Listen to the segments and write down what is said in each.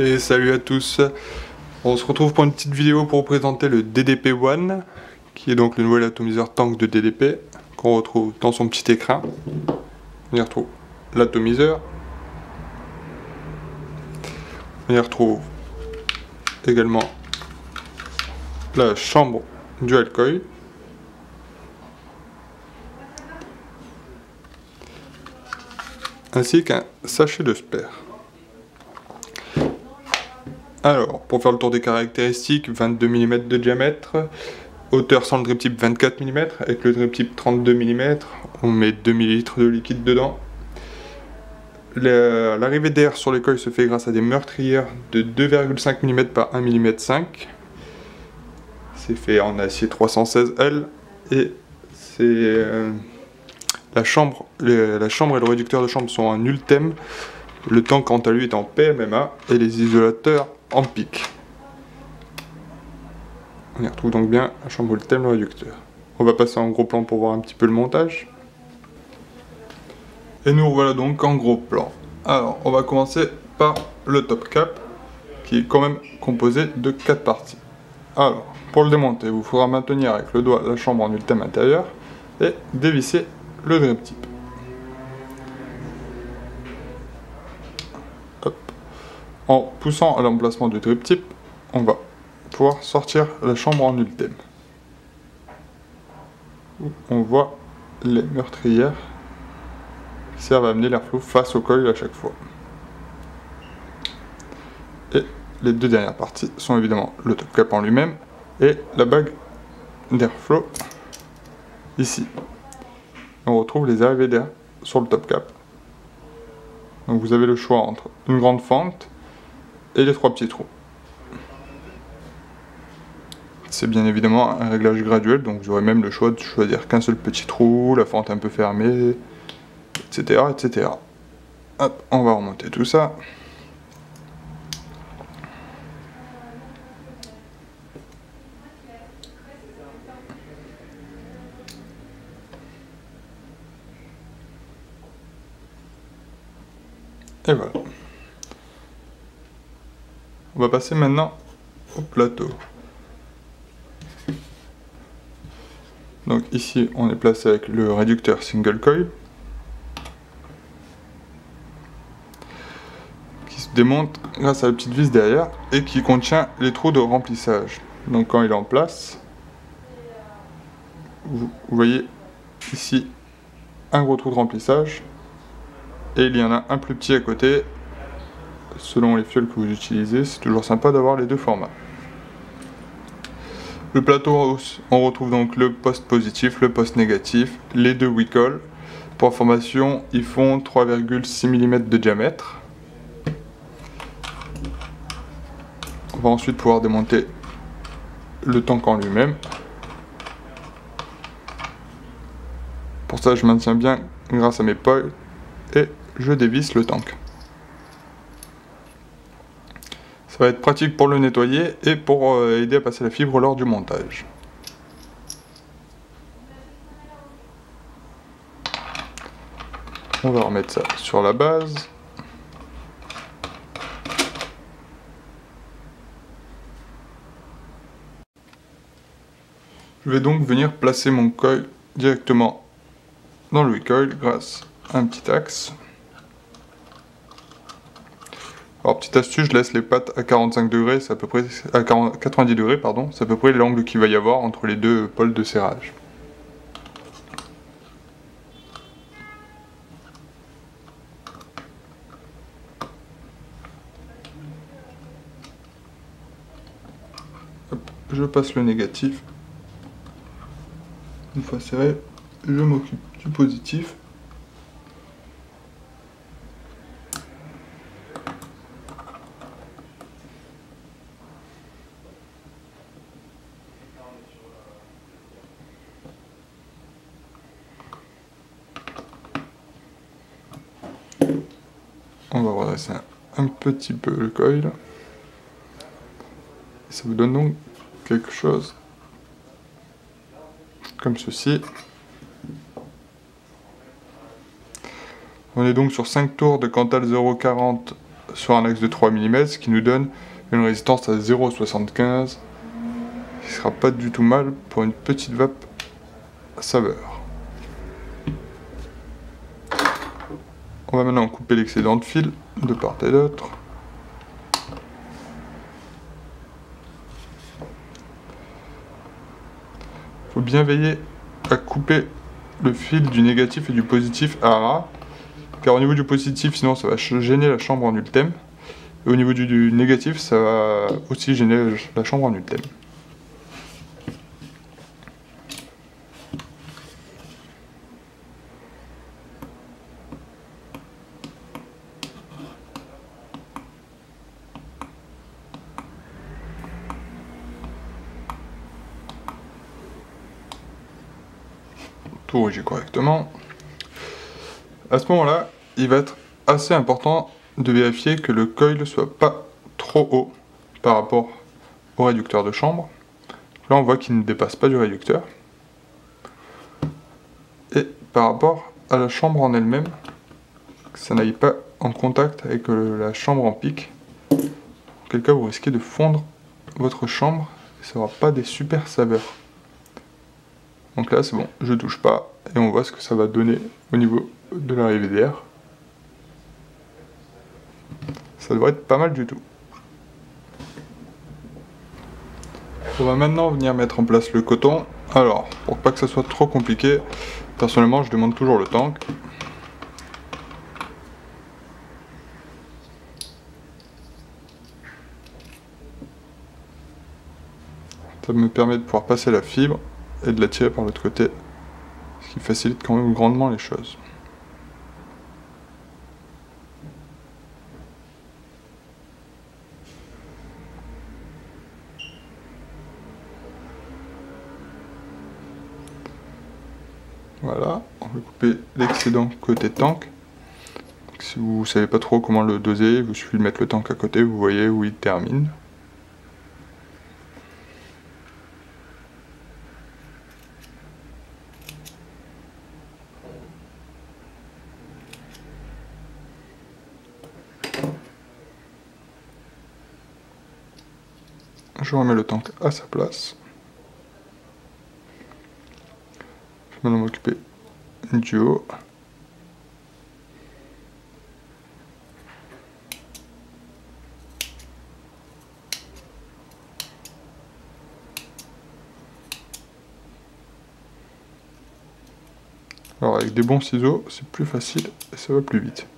Et salut à tous. On se retrouve pour une petite vidéo pour vous présenter le DDP-1, qui est donc le nouvel atomiseur tank de DDP, qu'on retrouve dans son petit écrin. On y retrouve l'atomiseur. On y retrouve également la chambre dual coil. Ainsi qu'un sachet de spare. Alors, pour faire le tour des caractéristiques, 22 mm de diamètre, hauteur sans le drip tip 24 mm, avec le drip tip 32 mm, on met 2 ml de liquide dedans. L'arrivée d'air sur les coils se fait grâce à des meurtrières de 2,5 mm par 1 mm 5. C'est fait en acier 316L et c'est la chambre et le réducteur de chambre sont en Ultem. Le tank quant à lui est en PMMA et les isolateurs en PIC. On y retrouve donc bien la chambre Ultem, le réducteur. On va passer en gros plan pour voir un petit peu le montage. Et nous revoilà donc en gros plan. Alors on va commencer par le top cap qui est quand même composé de 4 parties. Alors pour le démonter, il vous faudra maintenir avec le doigt la chambre en Ultem intérieur et dévisser le drip tip. En poussant à l'emplacement du drip tip, on va pouvoir sortir la chambre en Ultem. On voit les meurtrières qui servent à amener l'airflow face au coil à chaque fois. Et les deux dernières parties sont évidemment le top cap en lui-même et la bague d'airflow ici. On retrouve les arrivées d'air sur le top cap. Donc vous avez le choix entre une grande fente et les 3 petits trous. C'est bien évidemment un réglage graduel, donc vous aurez même le choix de choisir qu'un seul petit trou, la fente un peu fermée, etc. etc. Hop, on va remonter tout ça. Et voilà. On va passer maintenant au plateau. Donc ici on est placé avec le réducteur single coil qui se démonte grâce à la petite vis derrière et qui contient les trous de remplissage. Donc quand il est en place, vous voyez ici un gros trou de remplissage et il y en a un plus petit à côté selon les fioles que vous utilisez. C'est toujours sympa d'avoir les deux formats. Le plateau, on retrouve donc le poste positif, le poste négatif, les deux Wecoil. Pour information, ils font 3,6 mm de diamètre. On va ensuite pouvoir démonter le tank en lui-même. Pour ça, je maintiens bien grâce à mes poils et je dévisse le tank. Ça va être pratique pour le nettoyer et pour aider à passer la fibre lors du montage. On va remettre ça sur la base. Je vais donc venir placer mon coil directement dans le Wecoil grâce à un petit axe. Alors petite astuce, je laisse les pattes à 45 degrés, c'est à peu près à 90 degrés pardon, c'est à peu près l'angle qu'il va y avoir entre les deux pôles de serrage. Hop, je passe le négatif. Une fois serré, je m'occupe du positif. On va redresser un petit peu le coil. Et ça vous donne donc quelque chose comme ceci. On est donc sur 5 tours de Cantal 0,40 sur un axe de 3 mm, ce qui nous donne une résistance à 0,75, qui sera pas du tout mal pour une petite vape à saveur. On va maintenant couper l'excédent de fil de part et d'autre. Il faut bien veiller à couper le fil du négatif et du positif à ras, car au niveau du positif, sinon ça va gêner la chambre en ultème, et au niveau du négatif, ça va aussi gêner la chambre en ultème. Tout rigide correctement. À ce moment-là, il va être assez important de vérifier que le coil soit pas trop haut par rapport au réducteur de chambre. Là, on voit qu'il ne dépasse pas du réducteur. Et par rapport à la chambre en elle-même, que ça n'aille pas en contact avec la chambre en pic. Auquel cas, vous risquez de fondre votre chambre et ça n'aura pas des super saveurs. Donc là, c'est bon, je touche pas et on voit ce que ça va donner au niveau de l'arrivée d'air. Ça devrait être pas mal du tout. On va maintenant venir mettre en place le coton. Alors, pour pas que ça soit trop compliqué, personnellement, je demande toujours le tank. Ça me permet de pouvoir passer la fibre et de la tirer par l'autre côté, ce qui facilite quand même grandement les choses. Voilà, on va couper l'excédent côté tank. Donc, si vous ne savez pas trop comment le doser, il vous suffit de mettre le tank à côté, vous voyez où il termine. Je remets le tank à sa place. Je vais maintenant m'occuper du haut. Alors avec des bons ciseaux, c'est plus facile et ça va plus vite.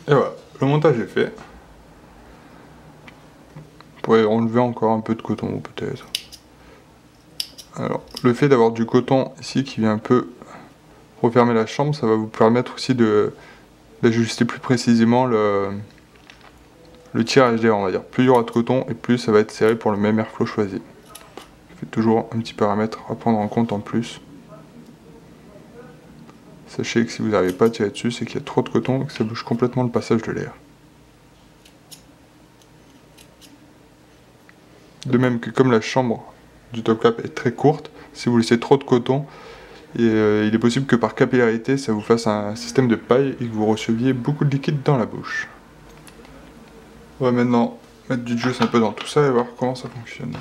Et voilà, le montage est fait. Vous pourrez enlever encore un peu de coton peut-être. Alors, le fait d'avoir du coton ici qui vient un peu refermer la chambre, ça va vous permettre aussi d'ajuster plus précisément le tirage d'air, on va dire. Plus il y aura de coton et plus ça va être serré pour le même airflow choisi. C'est toujours un petit paramètre à prendre en compte en plus. Sachez que si vous n'arrivez pas à tirer dessus, c'est qu'il y a trop de coton et que ça bouge complètement le passage de l'air. De même que comme la chambre du top cap est très courte, si vous laissez trop de coton, il est possible que par capillarité, ça vous fasse un système de paille et que vous receviez beaucoup de liquide dans la bouche. On va maintenant mettre du juice un peu dans tout ça et voir comment ça fonctionne.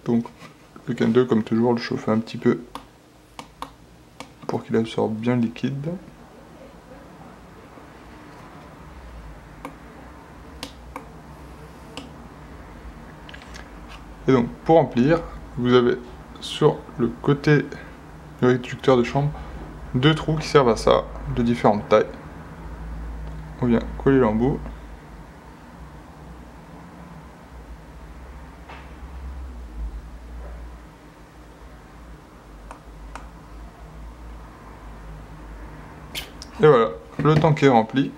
Donc le Kendo, comme toujours, le chauffer un petit peu pour qu'il absorbe bien le liquide. Et donc pour remplir, vous avez sur le côté du réducteur de chambre deux trous qui servent à ça, de différentes tailles. On vient coller l'embout. Et voilà, le tank est rempli.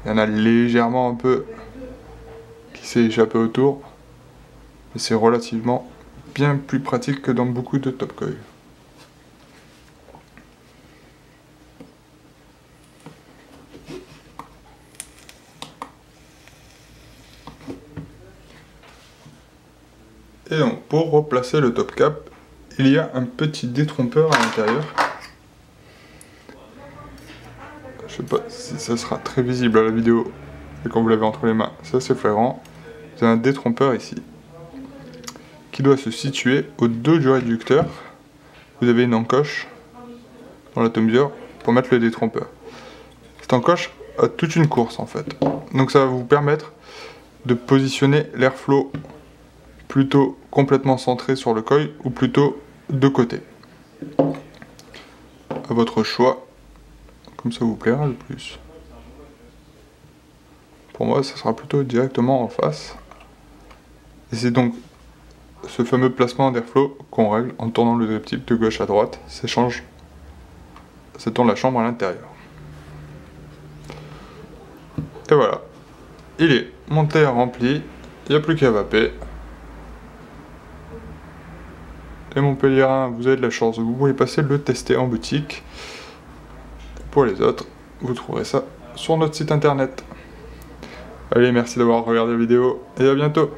Il y en a légèrement un peu qui s'est échappé autour. Mais c'est relativement bien plus pratique que dans beaucoup de Topcoil. Et donc pour replacer le top cap, il y a un petit détrompeur à l'intérieur. Je sais pas si ça sera très visible à la vidéo, mais quand vous l'avez entre les mains, c'est assez flagrant. Vous avez un détrompeur ici, qui doit se situer au dos du réducteur. Vous avez une encoche dans l'atomviseur pour mettre le détrompeur. Cette encoche a toute une course en fait. Donc ça va vous permettre de positionner l'airflow plutôt complètement centré sur le coil ou plutôt de côté. À votre choix, comme ça vous plaira le plus. Pour moi, ça sera plutôt directement en face. Et c'est donc ce fameux placement d'airflow qu'on règle en tournant le type de gauche à droite. Ça tourne la chambre à l'intérieur. Et voilà. Il est monté et rempli. Il n'y a plus qu'à vaper. Et Montpellierin, vous avez de la chance, vous pouvez passer le tester en boutique. Pour les autres, vous trouverez ça sur notre site internet. Allez, merci d'avoir regardé la vidéo et à bientôt.